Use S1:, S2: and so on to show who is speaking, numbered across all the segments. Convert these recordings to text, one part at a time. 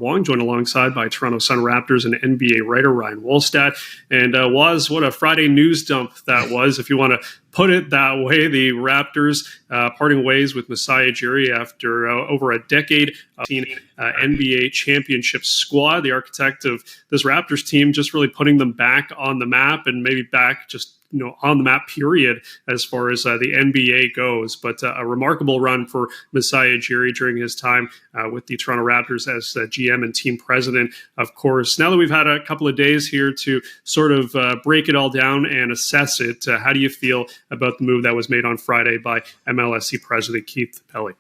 S1: Wong, joined alongside by Toronto Raptors and NBA writer Ryan Wolstad. And what a Friday news dump that was, if you want to put it that way. The Raptors parting ways with Masai Ujiri after over a decade of NBA championship squad. The architect of this Raptors team, just really putting them back on the map, and maybe back just on the map period as far as the NBA goes. But a remarkable run for Masai Ujiri during his time with the Toronto Raptors as GM and team president. Of course, now that we've had a couple of days here to sort of break it all down and assess it, how do you feel about the move that was made on Friday by MLSE president Keith Pelly?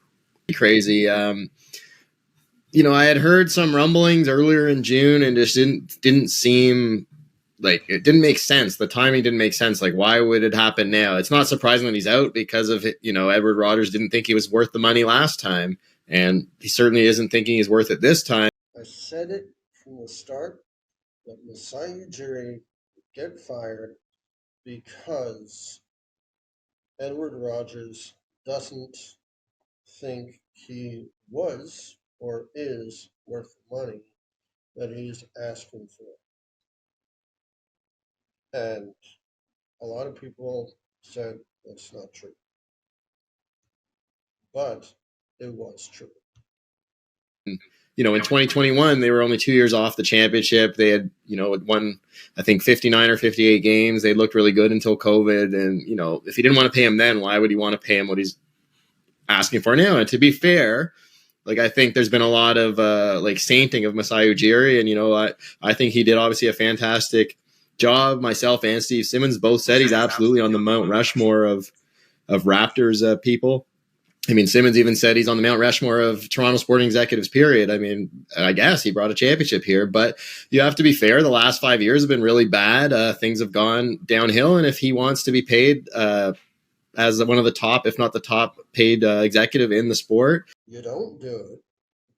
S2: Crazy. I had heard some rumblings earlier in June, and just didn't seem like it didn't make sense. The timing didn't make sense. Like, why would it happen now? It's not surprising that he's out because of it. Edward Rodgers didn't think he was worth the money last time, and he certainly isn't thinking he's worth it this time.
S3: I said it from the start that Masai Ujiri would get fired because Edward Rodgers doesn't think he was or is worth the money that he's asking for. And a lot of people said that's not true. But it was true.
S2: In 2021, they were only 2 years off the championship. They had, won, I think, 59 or 58 games. They looked really good until COVID. And, if he didn't want to pay him then, why would he want to pay him what he's asking for now? And to be fair, I think there's been a lot of sainting of Masai Ujiri. And, I think he did obviously a fantastic job. Myself and Steve Simmons both said he's absolutely on the Mount Rushmore of Raptors people. I mean, Simmons even said he's on the Mount Rushmore of Toronto sporting executives, period. I mean, I guess he brought a championship here, but you have to be fair. The last 5 years have been really bad. Things have gone downhill. And if he wants to be paid as one of the top, if not the top paid executive in the sport,
S3: you don't do it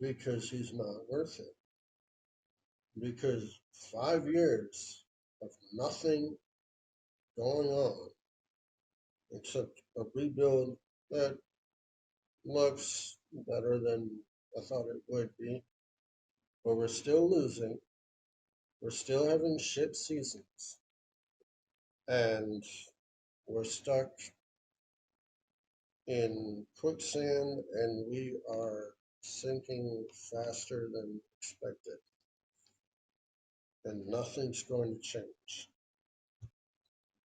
S3: because he's not worth it. Because 5 years of nothing going on except a rebuild that looks better than I thought it would be, but we're still losing. We're still having shit seasons, and we're stuck in quicksand, and we are sinking faster than expected, and nothing's going to change.